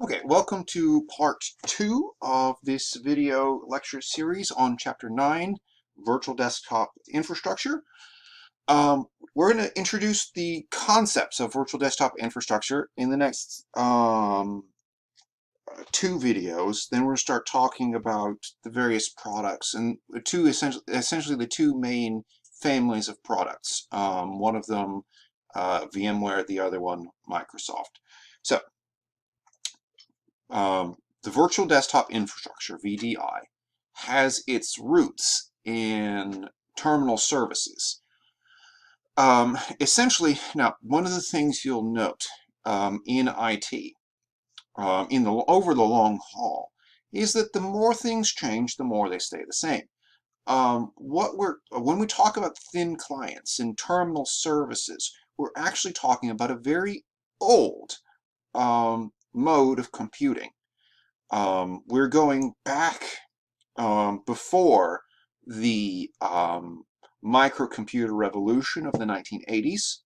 Okay, welcome to part 2 of this video lecture series on Chapter 9, Virtual Desktop Infrastructure. We're going to introduce the concepts of virtual desktop infrastructure in the next 2 videos. Then we're going to start talking about the various products and the two essentially the two main families of products. One of them VMware, the other one Microsoft. So the virtual desktop infrastructure, VDI, has its roots in terminal services. Essentially, now, one of the things you'll note in IT, over the long haul, is that the more things change, the more they stay the same. When we talk about thin clients and terminal services, we're actually talking about a very old mode of computing. We're going back before the microcomputer revolution of the 1980s,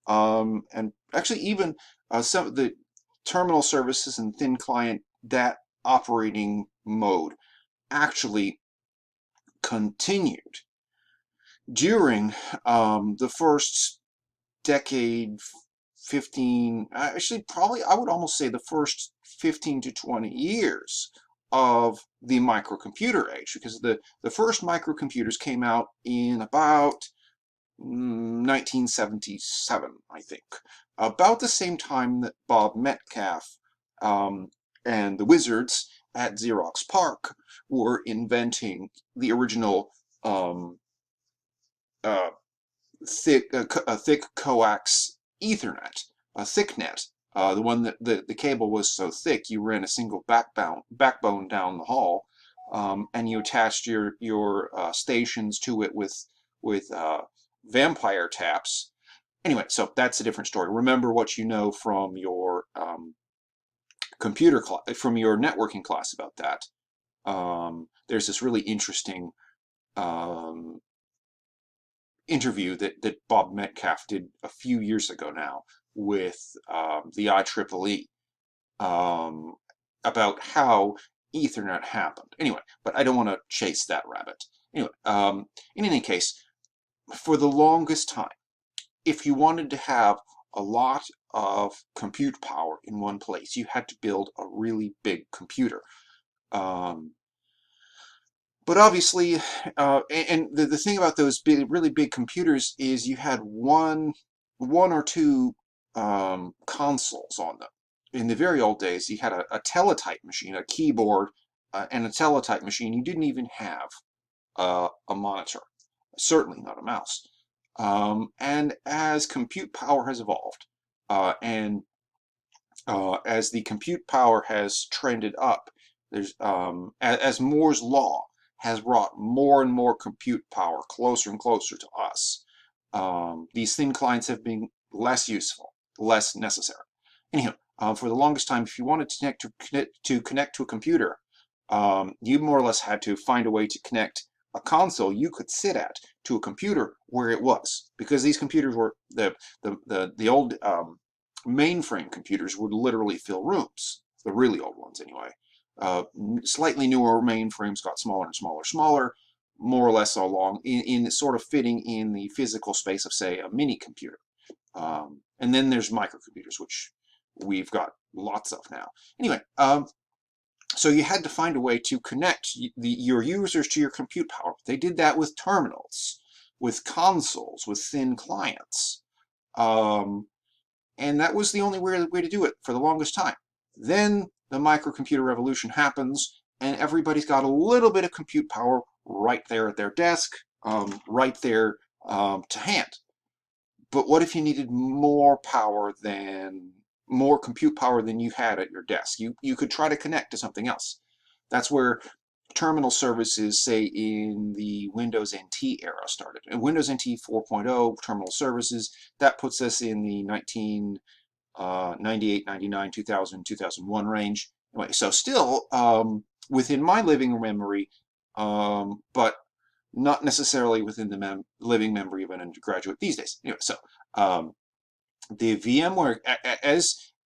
and actually even some of the terminal services and thin client, that operating mode actually continued during the first decade, 15, actually probably I would almost say the first 15 to 20 years of the microcomputer age, because the first microcomputers came out in about 1977, I think, about the same time that Bob Metcalfe and the wizards at Xerox PARC were inventing the original thick coax Ethernet, a thicknet. The one that the cable was so thick you ran a single backbone down the hall, and you attached your stations to it with vampire taps. Anyway, so that's a different story. Remember what you know from your from your networking class about that. There's this really interesting interview that Bob Metcalfe did a few years ago now with the IEEE about how Ethernet happened. Anyway, but I don't want to chase that rabbit. Anyway, in any case, for the longest time, if you wanted to have a lot of compute power in one place, you had to build a really big computer. But obviously, and the thing about those really big computers is you had one or two consoles on them. In the very old days, you had a teletype machine, a keyboard, and a teletype machine. You didn't even have a monitor, certainly not a mouse. And as compute power has evolved, and as the compute power has trended up, there's as Moore's law has brought more and more compute power closer and closer to us. These thin clients have been less useful, less necessary. Anyhow, for the longest time, if you wanted to connect to a computer, you more or less had to find a way to connect a console you could sit at to a computer where it was, because these computers were the old mainframe computers would literally fill rooms, the really old ones anyway. Slightly newer mainframes got smaller and smaller, more or less along in sort of fitting in the physical space of, say, a mini computer. And then there's microcomputers, which we've got lots of now. Anyway, so you had to find a way to connect your users to your compute power. They did that with terminals, with consoles, with thin clients. And that was the only way to do it for the longest time. Then the microcomputer revolution happens, and everybody's got a little bit of compute power right there at their desk, right there to hand. But what if you needed more compute power than you had at your desk? You could try to connect to something else. That's where terminal services, say in the Windows NT era, started. And Windows NT 4.0 terminal services, that puts us in the 1998, 99, 2000, 2001 range. Anyway, so still within my living memory, but not necessarily within the living memory of an undergraduate these days. Anyway, so the VMware,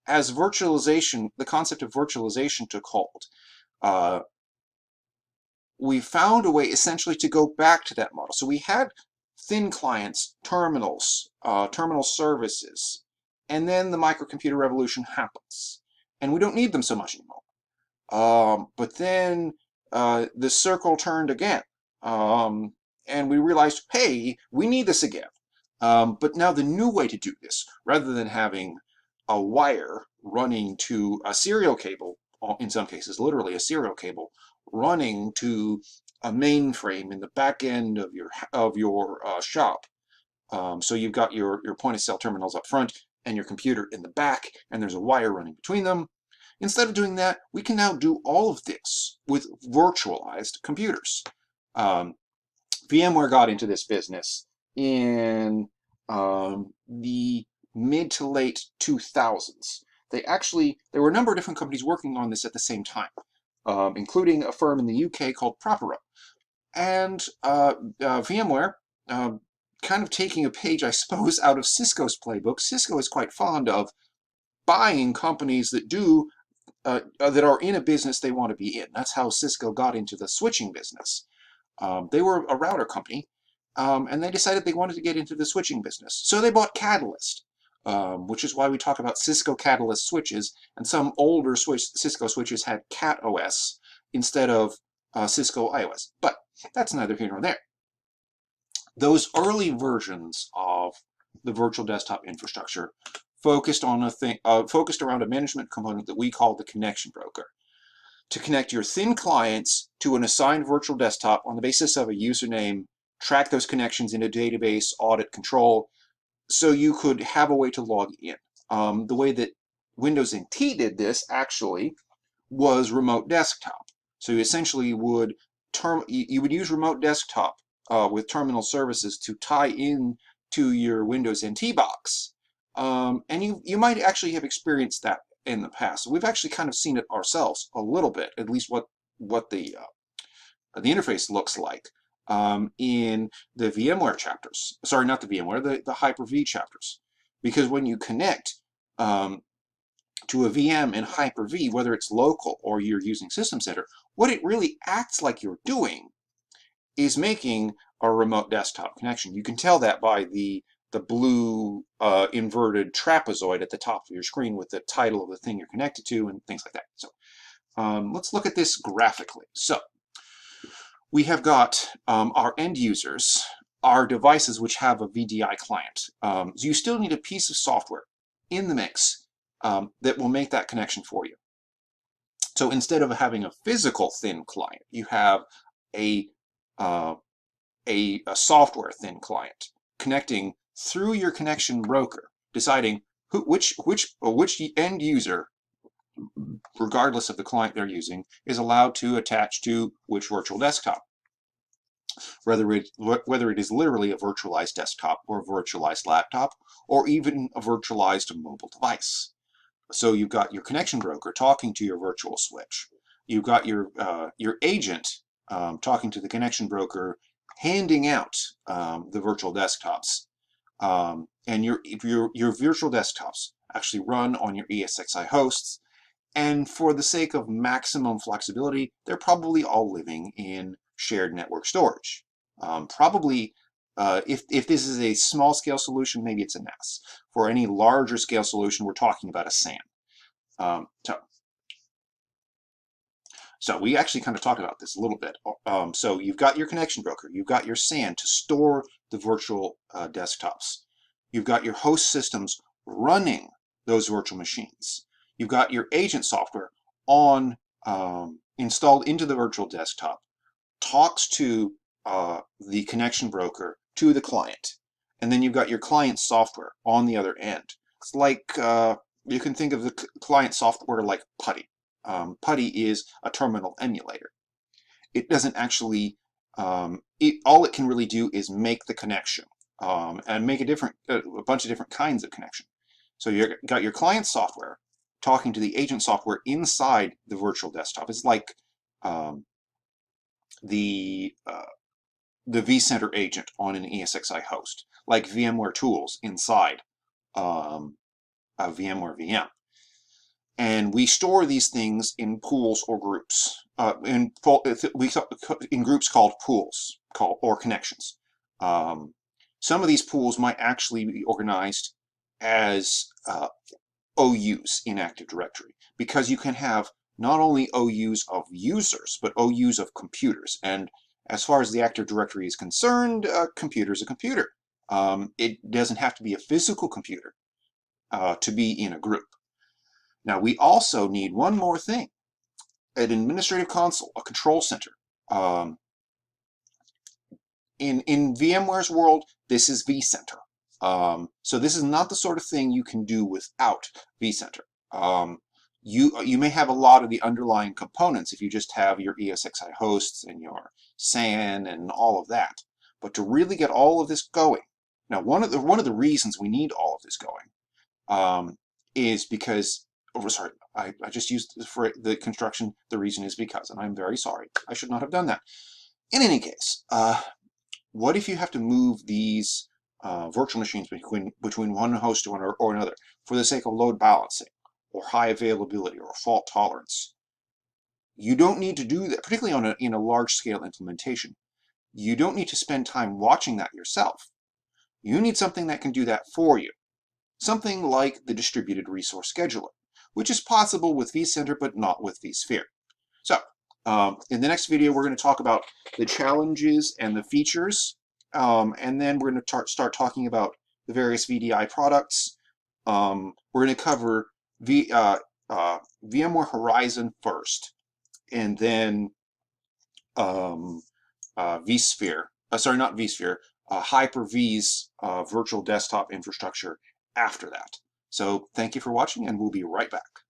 as virtualization, the concept of virtualization took hold, uh, we found a way essentially to go back to that model. So we had thin clients, terminals, terminal services, and then the microcomputer revolution happens. And we don't need them so much anymore. But then the circle turned again. And we realized, hey, we need this again. But now the new way to do this, rather than having a wire running to a serial cable, in some cases, literally a serial cable, running to a mainframe in the back end of your shop. So you've got your point of sale terminals up front and your computer in the back, and there's a wire running between them. Instead of doing that, we can now do all of this with virtualized computers. VMware got into this business in the mid to late 2000s. There were a number of different companies working on this at the same time, including a firm in the UK called Propera. And VMware, kind of taking a page, I suppose, out of Cisco's playbook. Cisco is quite fond of buying companies that are in a business they want to be in. That's how Cisco got into the switching business. They were a router company, and they decided they wanted to get into the switching business. So they bought Catalyst, which is why we talk about Cisco Catalyst switches, and some older Cisco switches had Cat OS instead of Cisco iOS. But that's neither here nor there. Those early versions of the virtual desktop infrastructure focused around a management component that we call the connection broker, to connect your thin clients to an assigned virtual desktop on the basis of a username, track those connections in a database, audit, control, so you could have a way to log in. The way that Windows NT did this, actually, was remote desktop. So you essentially would use remote desktop with terminal services to tie in to your Windows NT box. And you might actually have experienced that in the past. So we've actually kind of seen it ourselves a little bit, at least what the interface looks like in the VMware chapters. Sorry, not the VMware, the Hyper-V chapters. Because when you connect to a VM in Hyper-V, whether it's local or you're using System Center, what it really acts like you're doing is making a remote desktop connection. You can tell that by the blue inverted trapezoid at the top of your screen with the title of the thing you're connected to and things like that. So let's look at this graphically. So we have got our end users, our devices which have a VDI client. So you still need a piece of software in the mix that will make that connection for you. So instead of having a physical thin client, you have a software thin client connecting through your connection broker, deciding which end user, regardless of the client they're using, is allowed to attach to which virtual desktop. Whether it is literally a virtualized desktop or a virtualized laptop or even a virtualized mobile device. So you've got your connection broker talking to your virtual switch. You've got your agent talking to the connection broker, handing out the virtual desktops. And your virtual desktops actually run on your ESXi hosts. And for the sake of maximum flexibility, they're probably all living in shared network storage. Probably, if this is a small scale solution, maybe it's a NAS. For any larger scale solution, we're talking about a SAN. So we actually kind of talked about this a little bit. So you've got your connection broker, you've got your SAN to store the virtual desktops. You've got your host systems running those virtual machines. You've got your agent software installed into the virtual desktop, talks to the connection broker to the client, and then you've got your client software on the other end. It's like you can think of the client software like PuTTY. PuTTY is a terminal emulator. It doesn't actually, all it can really do is make the connection and make a bunch of different kinds of connection. So you've got your client software talking to the agent software inside the virtual desktop. It's like the vCenter agent on an ESXi host, like VMware tools inside a VMware VM. And we store these things in pools or groups, in groups called pools or connections. Um, some of these pools might actually be organized as OUs in Active Directory, because you can have not only OUs of users, but OUs of computers. And as far as the Active Directory is concerned, a computer is a computer. It doesn't have to be a physical computer to be in a group. Now, we also need one more thing: an administrative console, a control center. Um, in VMware's world, this is vCenter. So this is not the sort of thing you can do without vCenter. You may have a lot of the underlying components if you just have your ESXi hosts and your SAN and all of that. But to really get all of this going, now one of the reasons we need all of this going is because, oh, sorry, I just used for the construction, the reason is because, and I'm very sorry. I should not have done that. In any case, what if you have to move these virtual machines between one host or another for the sake of load balancing or high availability or fault tolerance? You don't need to do that, particularly in a large-scale implementation. You don't need to spend time watching that yourself. You need something that can do that for you. Something like the distributed resource scheduler, which is possible with vCenter but not with vSphere. So, in the next video, we're going to talk about the challenges and the features, and then we're going to start talking about the various VDI products. We're going to cover VMware Horizon first, and then vSphere. Sorry, not vSphere. Hyper-V's virtual desktop infrastructure after that. So thank you for watching, and we'll be right back.